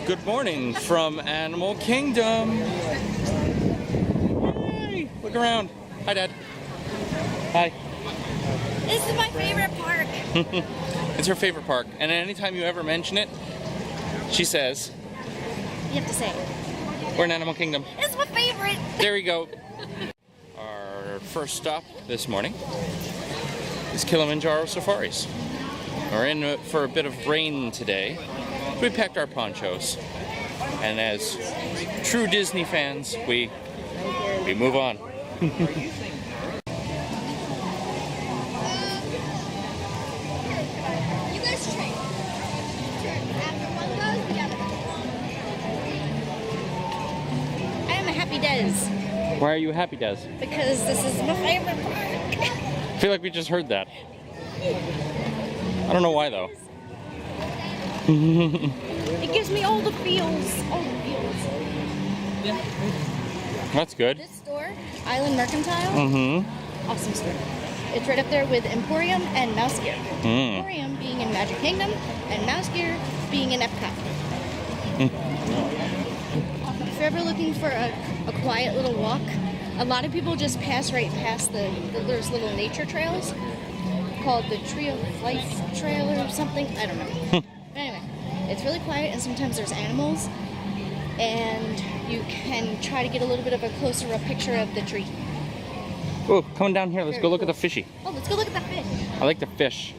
Good morning from Animal Kingdom. Hey, look around. Hi, Dad. Hi. This is my favorite park. It's her favorite park, and anytime you ever mention it, she says, You have to say it. we're in Animal Kingdom. It's my favorite. There we go. Our first stop this morning is Kilimanjaro Safaris. We're in for a bit of rain today. We packed our ponchos, and as true Disney fans, we move on. You guys trade. After one goes, the other. I am a happy Des Why are you happy, Des? because this is my favorite park. I feel like we just heard that. I don't know why though. It gives me all the feels. All the feels. That's good. This store, Island Mercantile, Mm-hmm. awesome store. It's right up there with Emporium and Mouse Gear. Mm. Emporium being in Magic Kingdom and Mouse Gear being in Epcot. If you're ever looking for a quiet little walk, a lot of people just pass right past there's little nature trails called the Tree of Life Trail or something. I don't know. Anyway, it's really quiet and sometimes there's animals and you can try to get a little bit of a closer up picture of the tree. Oh, coming down here. Let's go look at the fishy. Oh, let's go look at that fish. I like the fish.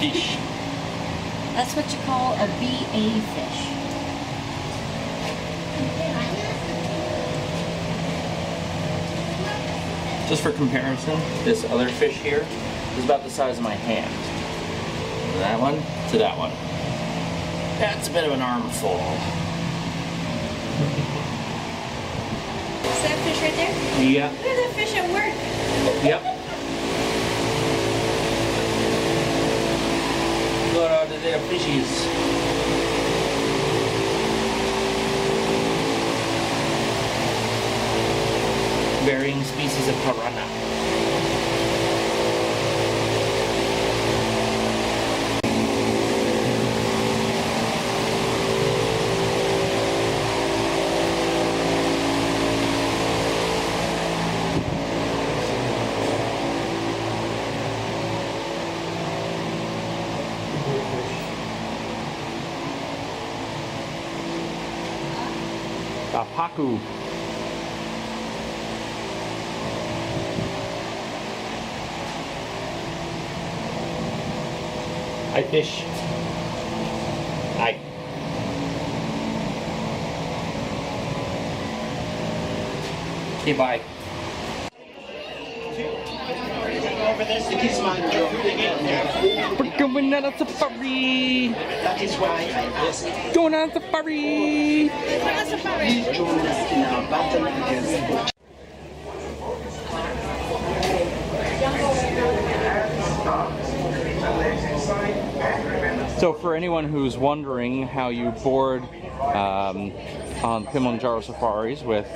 Fish. That's what you call a BA fish. Just for comparison, this other fish here is about the size of my hand. From that one to that one. That's a bit of an armful. Is that fish right there? Yeah. Look at that fish at work. Yep. Look at the little fishies. Varying species of piranha. Paku. Hi, fish. Hi. Okay, bye. We're going on a safari. That is why yes, Going on a safari. please join us in our battle against So for anyone who's wondering how you board on Kilimanjaro Safaris with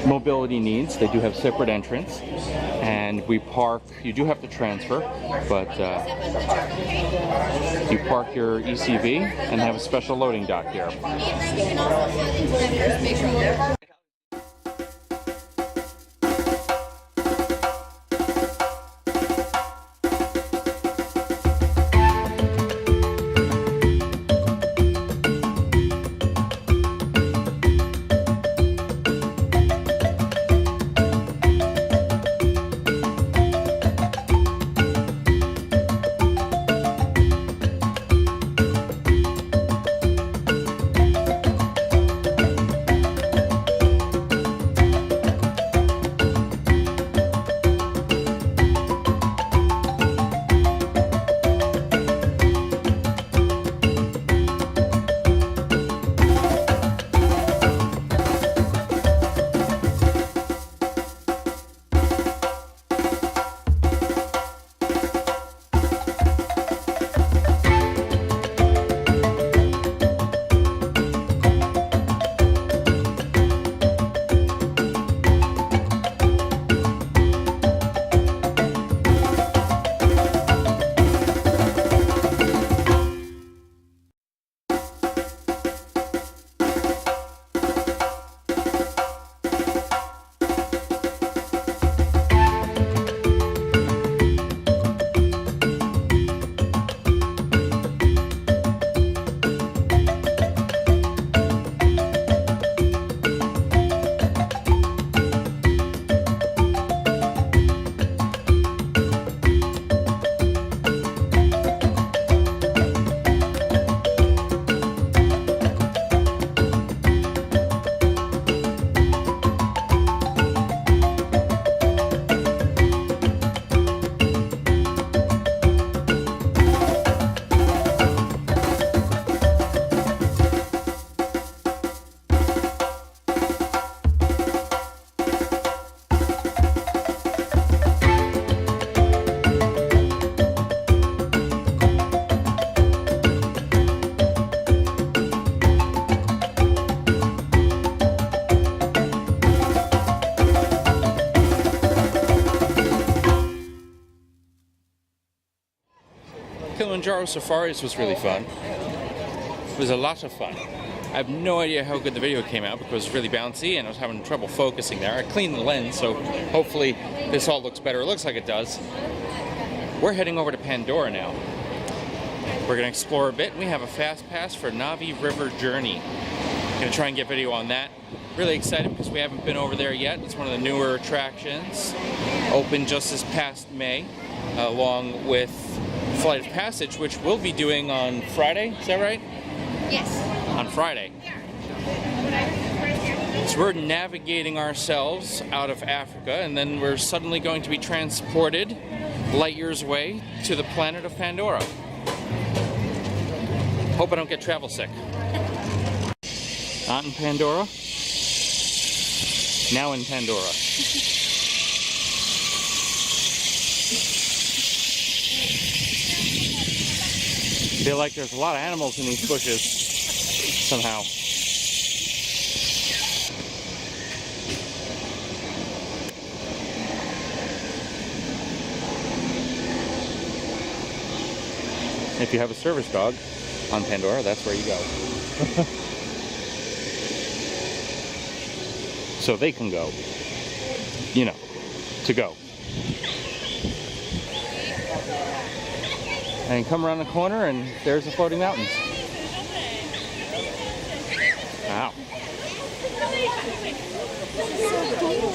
mobility needs, they do have separate entrance, and we park. You do have to transfer, but you park your ECV and have a special loading dock here. Kilimanjaro Safaris was really fun. It was a lot of fun. I have no idea how good the video came out because it was really bouncy and I was having trouble focusing there. I cleaned the lens, so hopefully this all looks better. It looks like it does. We're heading over to Pandora now. We're going to explore a bit. We have a fast pass for Navi River Journey. Going to try and get video on that. Really excited because we haven't been over there yet. It's one of the newer attractions. Opened just this past May, along with Flight of Passage, which we'll be doing on Friday. Is that right? Yes. On Friday. So we're navigating ourselves out of Africa, and then we're suddenly going to be transported light years away to the planet of Pandora. Hope I don't get travel sick. Not in Pandora. Now in Pandora. I feel like there's a lot of animals in these bushes somehow. If you have a service dog on Pandora, that's where you go. So they can go, you know, to go. And come around the corner and there's the floating mountains. Wow. So cool.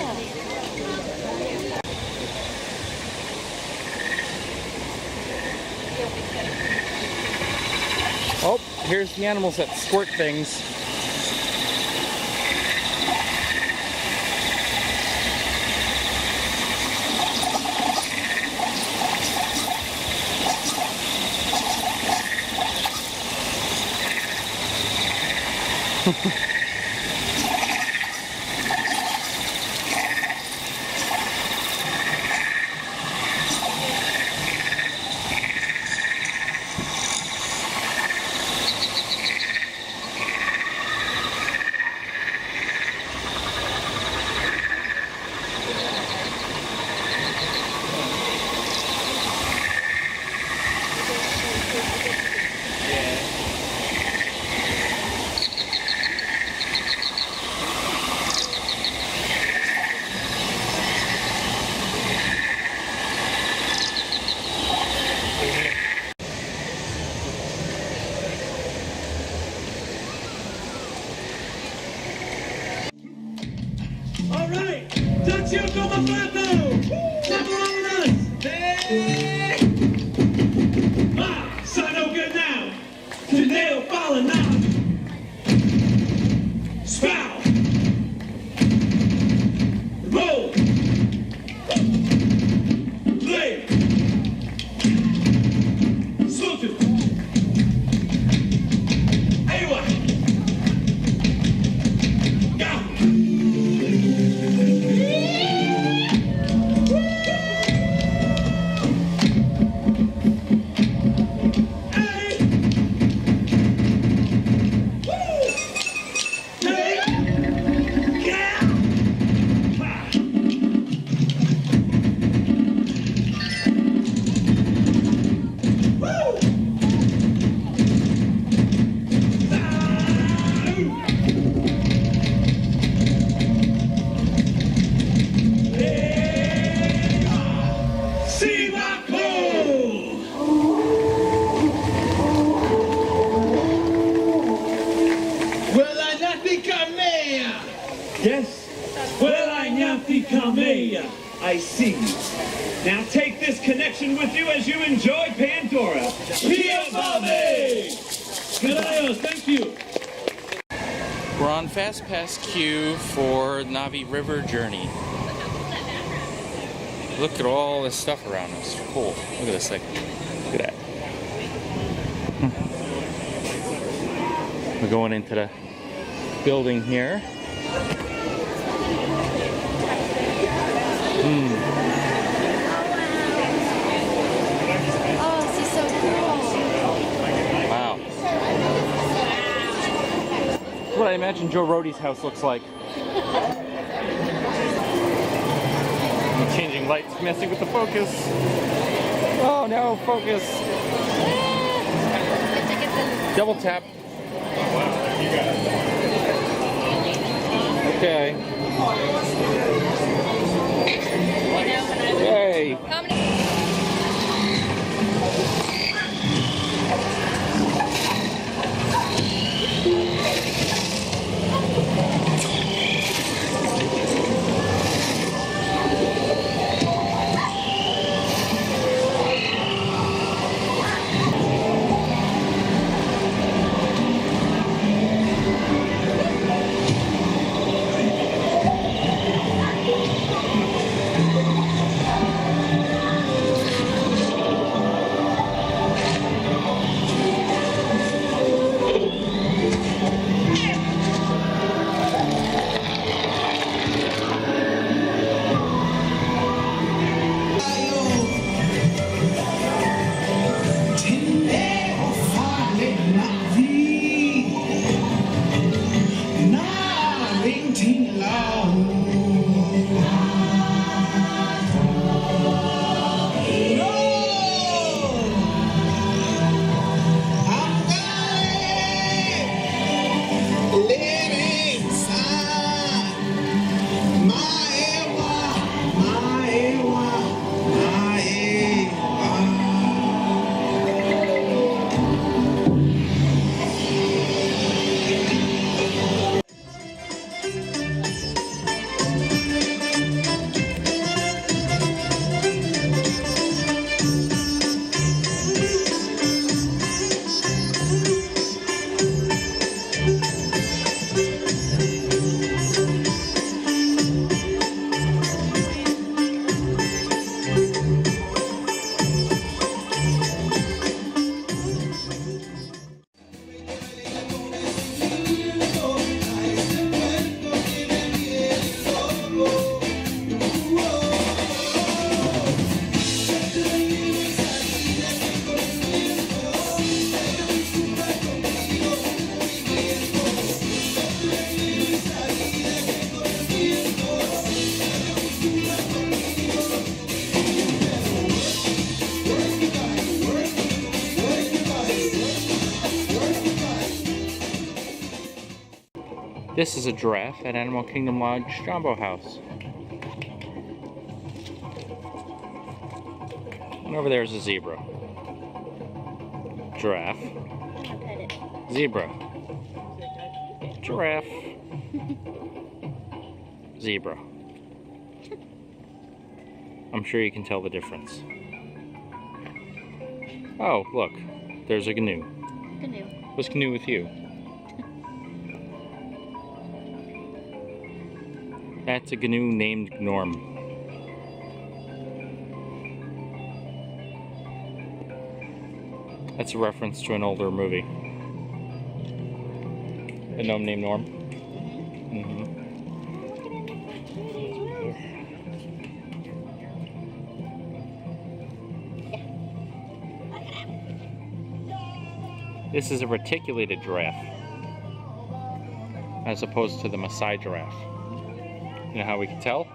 Oh, here's the animals that squirt things. All right, attention como plato. Number on us. So no good now. Today will fall now. Spout. Roll. Play. Slow. Aywa. Go. Yes? Well, I I see. Now take this connection with you as you enjoy Pandora. Pia Bobby! Good thank you. We're on Fast Pass queue for Navi River Journey. Look at all this stuff around us. Cool. Look at this thing. Look at that. We're going into the building here. Oh, this is so cool. Wow. That's what I imagine Joe Rohde's house looks like. I'm changing lights, messing with the focus. Oh no, focus. Double tap. Okay. Yay. This is a giraffe at Animal Kingdom Lodge Jumbo House. And over there is a zebra. Giraffe. Zebra. Giraffe. Zebra. I'm sure you can tell the difference. Oh, look. There's a canoe. Canoe. What's canoe with you? That's a canoe named Norm. That's a reference to an older movie. A gnome named Norm. This is a reticulated giraffe, as opposed to the Maasai giraffe. You know how we can tell?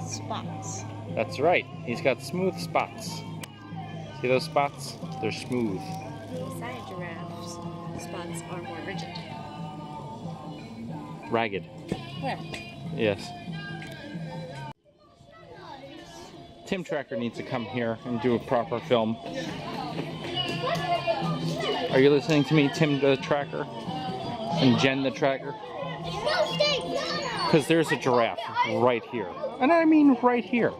Spots. That's right. He's got smooth spots. See those spots? They're smooth. Maasai giraffes' spots are more rigid. Ragged. Where? Yes. Tim Tracker needs to come here and do a proper film. Are you listening to me, Tim the Tracker? And Jen the Tracker? Because there's a giraffe right here. And I mean right here.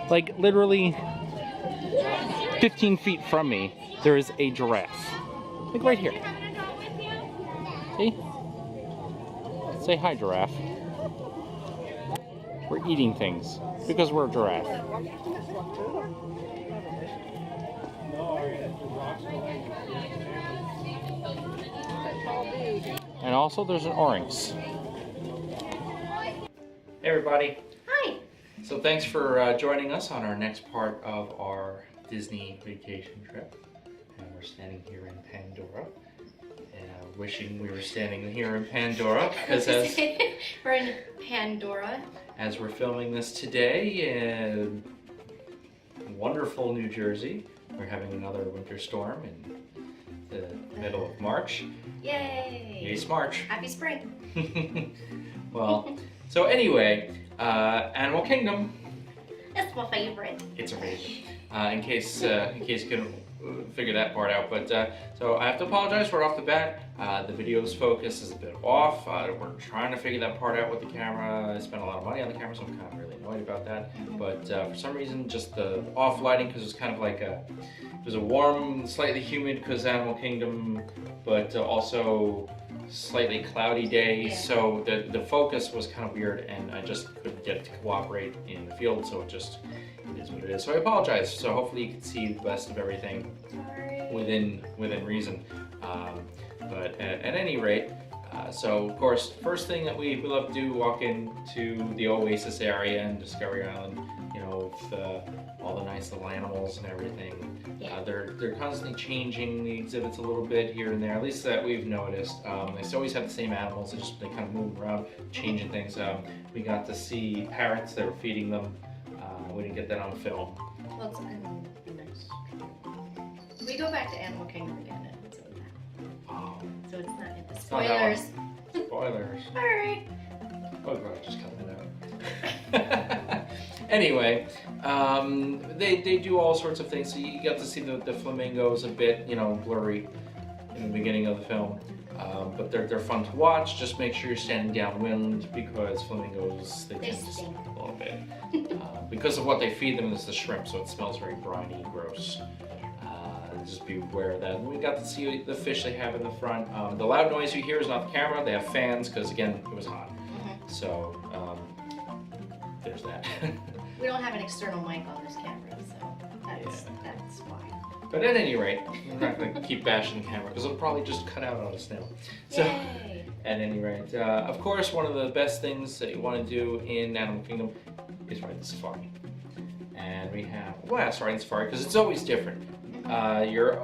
Like literally 15 feet from me, there is a giraffe. Like right here. See? Say hi, giraffe. We're eating things because we're a giraffe. And also there's an oryx. Hey everybody. Hi. So thanks for joining us on our next part of our Disney vacation trip. And we're standing here in Pandora. And wishing we were standing here in Pandora because we're in Pandora. As we're filming this today in wonderful New Jersey, we're having another winter storm and the middle of March. Yay! It's March. Happy spring. Well, so anyway, Animal Kingdom. That's my favorite. It's a favorite. In case you couldn't figure that part out, but so I have to apologize right off the bat. The video's focus is a bit off. We're trying to figure that part out with the camera. I spent a lot of money on the camera, so I'm kind of really annoyed about that. But for some reason, just the off lighting, because it's kind of like it was a warm, slightly humid, because Animal Kingdom, but also slightly cloudy day. Yeah. So the focus was kind of weird, and I just couldn't get it to cooperate in the field. So it is what it is. So I apologize. So hopefully you can see the best of everything within reason. But at any rate, so of course, first thing that we love to do, walk into the Oasis area and Discovery Island, you know, with all the nice little animals and everything. Yeah. They're constantly changing the exhibits a little bit here and there, at least that we've noticed. They always have the same animals, they kind of move around, changing things. We got to see parrots, they were feeding them. We didn't get that on film. Well, it's nice. We go back to Animal Kingdom again, and so Oh, so it's not in the it's not that one. spoilers. Spoilers. All right. Oh god, just cut that out. Anyway, they do all sorts of things. So you get to see the flamingos a bit, you know, blurry in the beginning of the film. But they're fun to watch. Just make sure you're standing downwind because flamingos, they tend to stink stink a little bit. Because of what they feed them is the shrimp, so it smells very briny, gross. Just be aware of that. And we got to see the fish they have in the front. The loud noise you hear is not the camera. They have fans because, again, it was hot. So there's that. We don't have an external mic on this camera, so that's why. But at any rate, we're not going to keep bashing the camera because it'll probably just cut out on us now. So, Yay. at any rate, of course, one of the best things that you want to do in Animal Kingdom is ride the safari. And we have, well, it's riding safari because it's always different. You're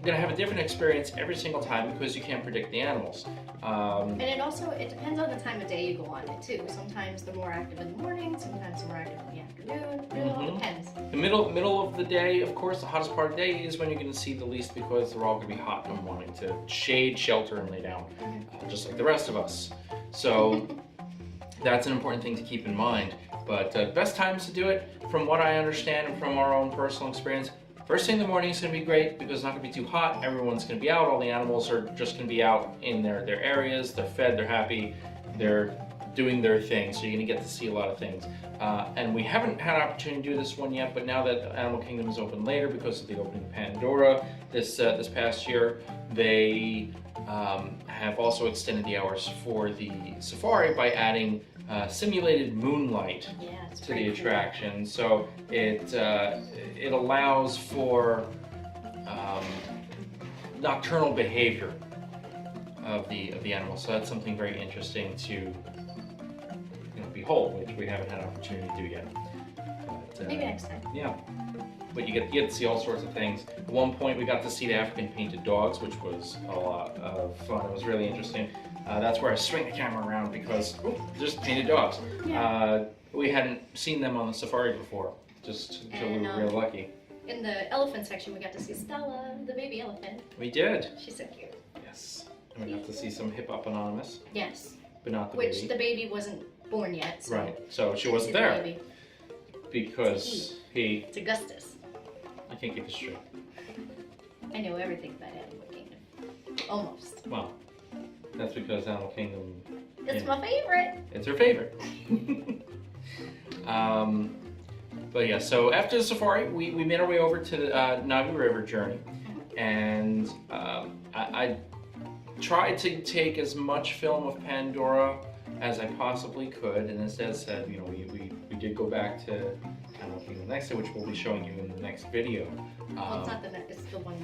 going to have a different experience every single time because you can't predict the animals. And it depends on the time of day you go on it too. Sometimes they're more active in the morning, sometimes they're more active in the afternoon. It all depends. The middle of the day, of course, the hottest part of the day is when you're going to see the least because they're all going to be hot and wanting to shade, shelter, and lay down, just like the rest of us. So that's an important thing to keep in mind. But best times to do it, from what I understand and from our own personal experience, first thing in the morning is going to be great because it's not going to be too hot. Everyone's going to be out. All the animals are just going to be out in their areas. They're fed. They're happy. They're doing their thing. So you're going to get to see a lot of things. And we haven't had an opportunity to do this one yet, but now that Animal Kingdom is open later because of the opening of Pandora this past year, they have also extended the hours for the safari by adding simulated moonlight to the attraction. So it allows for nocturnal behavior of the animals. So that's something very interesting to behold, which we haven't had an opportunity to do yet. But, Maybe next time. Yeah. But you get to see all sorts of things. At one point, we got to see the African painted dogs, which was a lot of fun. It was really interesting. That's where I swing the camera around because there's painted dogs. Yeah. We hadn't seen them on the safari before, just until we were real lucky. In the elephant section, we got to see Stella, the baby elephant. We did. She's so cute. Yes. And we got to see some Hip Hop Anonymous. Yes. But not the Which baby. the baby wasn't born yet. So Right. So she wasn't there. Because he... It's Augustus. I can't keep this straight. I know everything about Animal Kingdom. Almost. Well, that's because Animal Kingdom... It's my favorite. It's her favorite. But yeah, so after the safari, we made our way over to the Navi River journey. And I tried to take as much film of Pandora as I possibly could. And as Ed said, we did go back to Animal Kingdom next day, which we'll be showing you in the next video. Well, it's not the next, it's the one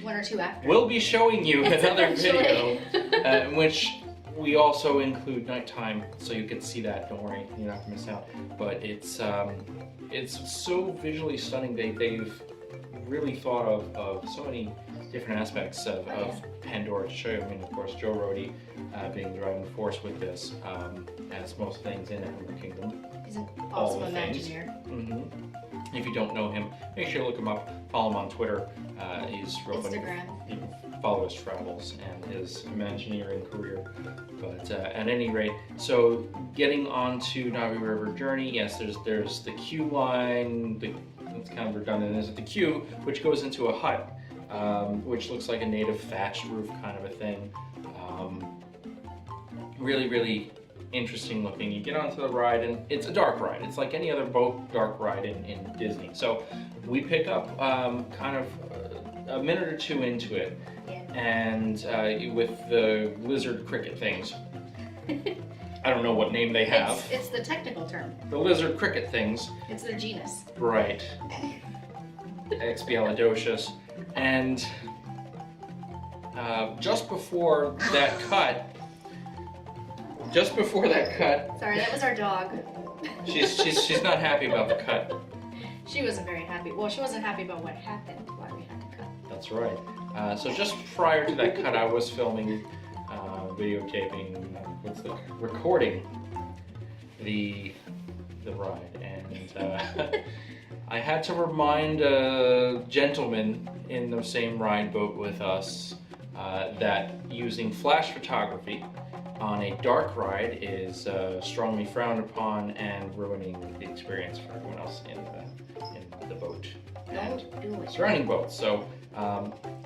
or two after. We'll be showing you another Eventually. video in which we also include nighttime, so you can see that. Don't worry, you're not gonna miss out. But it's so visually stunning. They've really thought of so many different aspects of Pandora to show you. I mean, of course, Joe Rohde being the driving force with this, as most things in Animal Kingdom. He's an awesome Imagineer. Mm-hmm. If you don't know him, make sure you look him up. Follow him on Twitter. He's real funny. Instagram. You can follow his travels and his Imagineering career. But at any rate, so getting on to Navi River Journey, yes, there's the queue line. It's kind of redundant. There's the queue, which goes into a hut, which looks like a native thatched roof kind of a thing. Really, really interesting looking. You get onto the ride, and it's a dark ride. It's like any other boat dark ride in Disney. So we pick up kind of a minute or two into it, and with the lizard cricket things. I don't know what name they have. It's the technical term. The lizard cricket things. It's their genus. Right. Expialidocious. And just before that cut, Sorry, that was our dog. she's not happy about the cut. She wasn't very happy. Well, she wasn't happy about what happened, why we had to cut. That's right. So just prior to that cut, I was filming, videotaping, recording the ride, and I had to remind a gentleman in the same ride boat with us that using flash photography on a dark ride is strongly frowned upon and ruining the experience for everyone else in the boat and surrounding boats. So,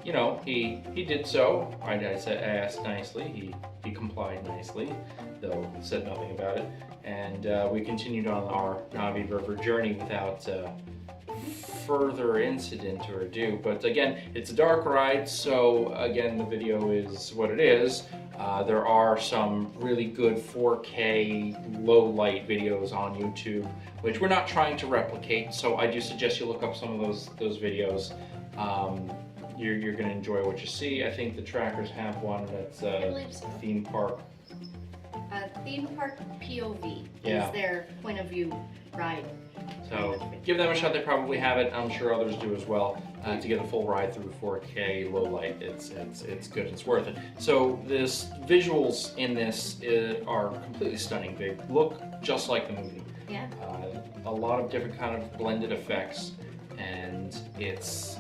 you know, he did so. I asked nicely. He complied nicely, though said nothing about it. And we continued on our Navi River journey without further incident or ado. But again, it's a dark ride, so again, the video is what it is. There are some really good 4K low light videos on YouTube, which we're not trying to replicate, so I do suggest you look up some of those videos. You're going to enjoy what you see. I think the trackers have one that's theme park. Theme park POV Yeah. is their point of view ride. So give them a shot. They probably have it. I'm sure others do as well. To get a full ride through 4K low light, it's good. It's worth it. So this visuals in this are completely stunning. They look just like the movie. Yeah. A lot of different kind of blended effects, and it's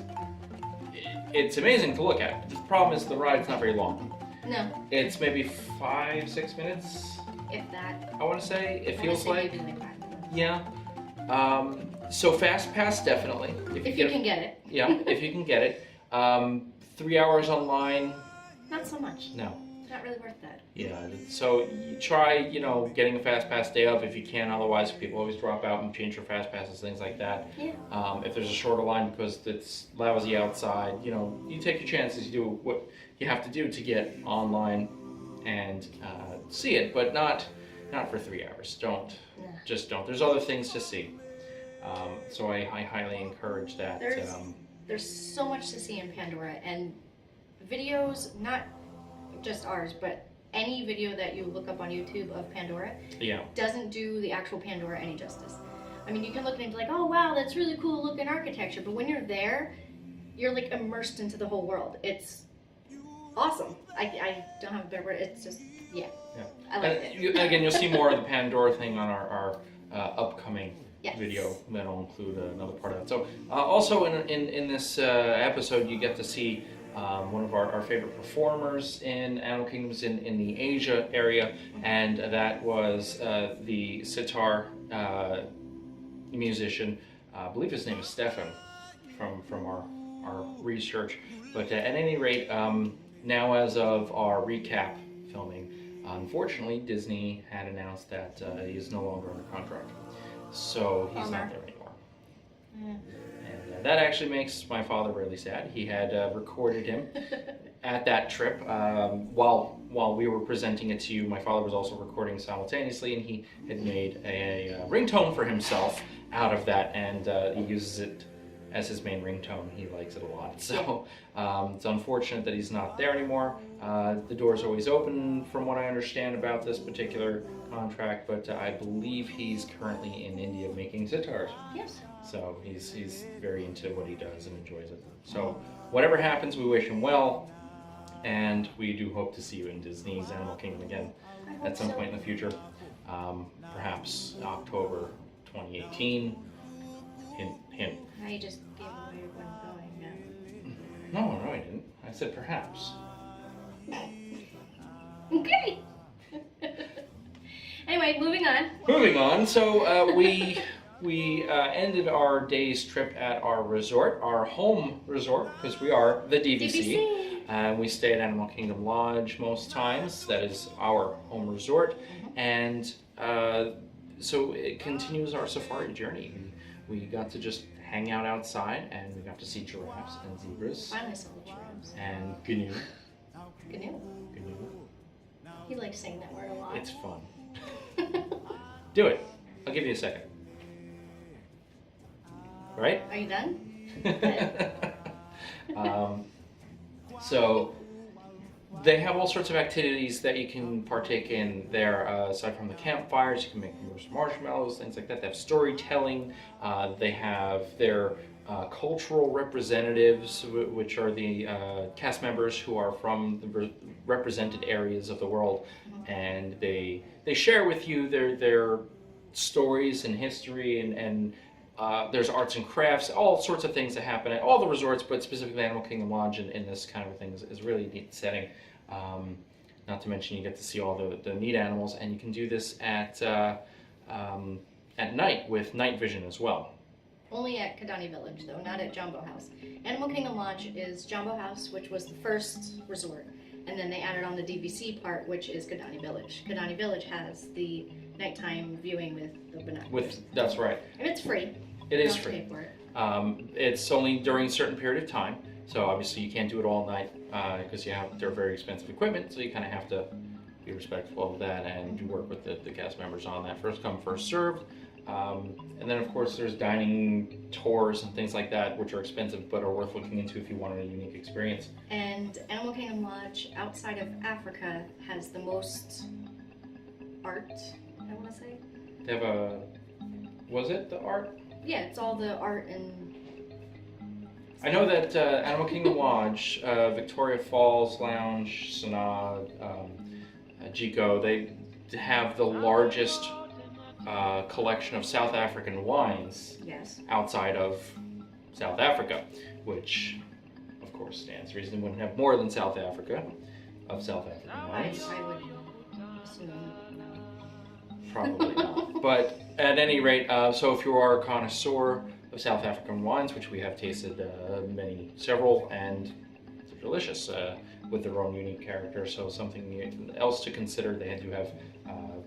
amazing to look at. The problem is the ride's not very long. No. It's maybe 5-6 minutes. If that. I want to say it feels like. Maybe like 5 minutes. Yeah. So fast pass definitely. If you can get it. Yeah, if you can get it. 3 hours online. Not so much. No. Not really worth that. Yeah. So you try, getting a fast pass day of if you can. Otherwise, people always drop out and change their fast passes, things like that. Yeah. If there's a shorter line because it's lousy outside, you take your chances. You do what you have to do to get online and see it, but not for 3 hours. Don't. No. Just don't. There's other things to see. So I highly encourage that. There's so much to see in Pandora, and videos, not just ours, but any video that you look up on YouTube of Pandora doesn't do the actual Pandora any justice. I mean, you can look at it and be like, oh wow, that's really cool looking architecture, but when you're there, you're like immersed into the whole world. It's awesome. I don't have a better word. It's just, yeah. I like it. Again, you'll see more of the Pandora thing on our upcoming video. That'll include another part of it. So also in this episode, you get to see one of our favorite performers in Animal Kingdoms in the Asia area, and that was the sitar musician. I believe his name is Stefan from our research. But at any rate, now as of our recap filming, unfortunately Disney had announced that he is no longer under contract. So he's not there anymore. And that actually makes my father really sad. He had recorded him at that trip while we were presenting it to you. My father was also recording simultaneously, and he had made a ringtone for himself out of that, and he uses it as his main ringtone. He likes it a lot. So it's unfortunate that he's not there anymore. The door's always open from what I understand about this particular contract, but I believe he's currently in India making sitars. Yes. So he's very into what he does and enjoys it. So whatever happens, we wish him well, and we do hope to see you in Disney's Animal Kingdom again at some point in the future. Perhaps October 2018. Hint, hint. Now you just gave away where I'm going No, I didn't. I said perhaps. now. Okay. Anyway, moving on. Moving on. So we ended our day's trip at our resort, our home resort, because we are the DVC. We stay at Animal Kingdom Lodge most times. That is our home resort. And so it continues our safari journey. We got to just hang out outside, and we got to see giraffes and zebras. Finally saw the giraffes. And gnu. Gnu. He likes saying that word a lot. It's fun. Do it. I'll give you a second. Right? Are you done? So they have all sorts of activities that you can partake in there. Aside from the campfires, you can make marshmallows, things like that. They have storytelling. They have their cultural representatives, which are the cast members who are from the represented areas of the world, and they share with you their stories and history, and there's arts and crafts, all sorts of things that happen at all the resorts, but specifically Animal Kingdom Lodge in this kind of a thing is really a neat setting. Not to mention you get to see all the neat animals, and you can do this at night with night vision as well. Only at Kidani Village, though, not at Jumbo House. Animal Kingdom Lodge is Jumbo House, which was the first resort, and then they added on the DVC part, which is Kidani Village. Kidani Village has the nighttime viewing with the binoculars. That's right. And it's free. It is Don't free. pay for it. It's only during a certain period of time, so obviously you can't do it all night because they're very expensive equipment, so you kind of have to be respectful of that and work with the cast members on that. First come, first served. And then of course there's dining tours and things like that, which are expensive but are worth looking into if you wanted a unique experience. And Animal Kingdom Lodge, outside of Africa, has the most art, I want to say. They have was it the art? Yeah, it's all the art and... I know that Animal Kingdom Lodge, Victoria Falls Lounge, Sanaa, Jiko, they have the largest collection of South African wines outside of South Africa, which of course stands to reason they wouldn't have more than South Africa of South African wines. I would assume. Probably not. But at any rate, so if you are a connoisseur of South African wines, which we have tasted several, and they're delicious with their own unique character, so something else to consider. They do have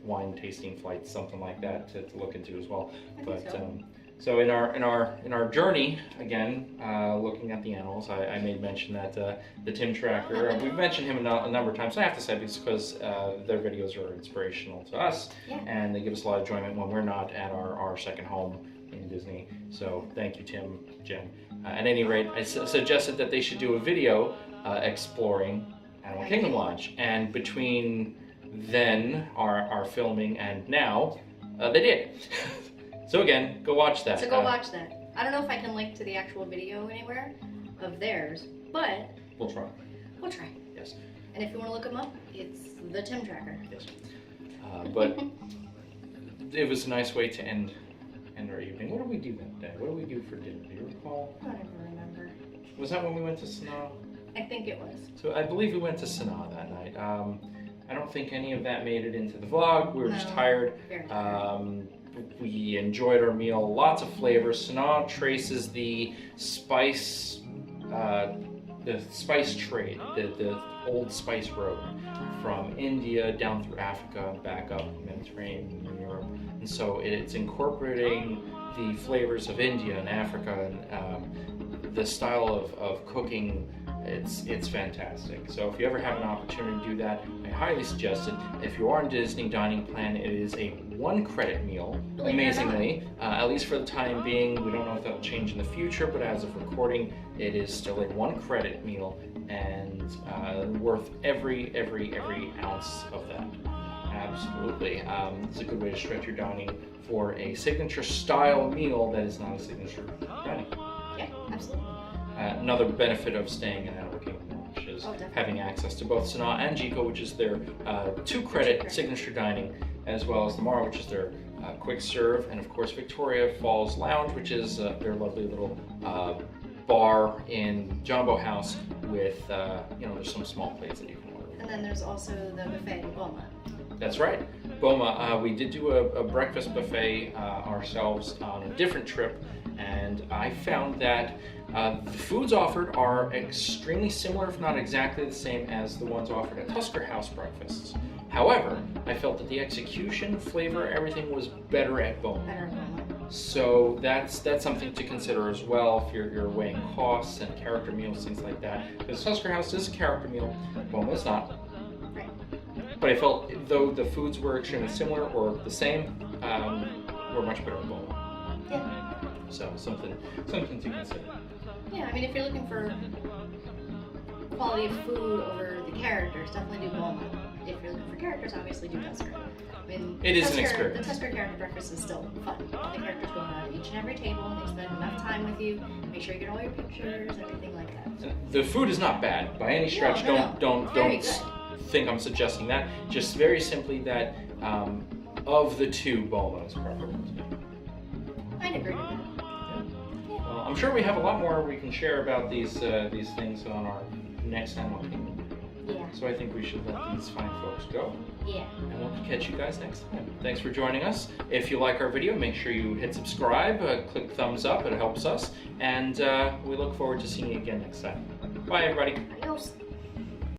wine tasting flights, something like that to look into as well. But so in our journey again, looking at the animals, I made mention that the Tim Tracker, we've mentioned him a number of times. I have to say because their videos are inspirational to us, and they give us a lot of enjoyment when we're not at our second home in Disney. So thank you, Tim, Jen. At any rate, I suggested that they should do a video exploring Animal Kingdom Lodge, and between then our filming and now, they did. So again, go watch that. So go watch that. I don't know if I can link to the actual video anywhere of theirs, but we'll try. We'll try. Yes. And if you want to look them up, it's the Tim Tracker. Yes. But it was a nice way to end our evening. What did we do that day? What did we do for dinner? Do you recall? I don't even remember. Was that when we went to Sanaa? I think it was. So I believe we went to Sanaa that night. I don't think any of that made it into the vlog. We were just tired. Very tired. We enjoyed our meal. Lots of flavors. Sanaa traces the spice trade, the old spice road from India down through Africa, back up Mediterranean and Europe. And so it's incorporating the flavors of India and Africa, and the style of cooking It's fantastic. So if you ever have an opportunity to do that, I highly suggest it. If you are on Disney dining plan, it is a 1 credit meal, amazingly. At least for the time being. We don't know if that'll change in the future, but as of recording, it is still a 1 credit meal, and worth every ounce of that. Absolutely. It's a good way to stretch your dining for a signature style meal that is not a signature dining. Yeah, absolutely. Another benefit of staying in Animal Kingdom, which is having access to both Sanaa and Jiko, which is their 2 credit signature dining, as well as the Mara, which is their quick serve, and of course Victoria Falls Lounge, which is their lovely little bar in Jumbo House with, there's some small plates that you can order. And then there's also the buffet in Boma. That's right. Boma, we did do a breakfast buffet ourselves on a different trip, and I found that the foods offered are extremely similar, if not exactly the same as the ones offered at Tusker House breakfasts. However, I felt that the execution, flavor, everything was better at Boma. So that's something to consider as well if you're weighing costs and character meals, things like that. Because Tusker House is a character meal, Boma is not. Right. But I felt though the foods were extremely similar or the same, were much better at Boma. Yeah. So something to consider. Yeah, I mean, if you're looking for quality of food over the characters, definitely do Boma. If you're looking for characters, obviously do Tusker. I mean, It is an experience. The Tusker character breakfast is still fun. All the characters go around each and every table. They spend enough time with you. Make sure you get all your pictures, everything like that. The food is not bad by any stretch. Don't think I'm suggesting that. Just very simply that of the 2, Boma is preferable to me. I'd agree with that. Well, I'm sure we have a lot more we can share about these things on our next Animal Kingdom. Yeah. So I think we should let these fine folks go. Yeah. And we'll catch you guys next time. Thanks for joining us. If you like our video, make sure you hit subscribe, click thumbs up, it helps us. And we look forward to seeing you again next time. Bye, everybody. Adios.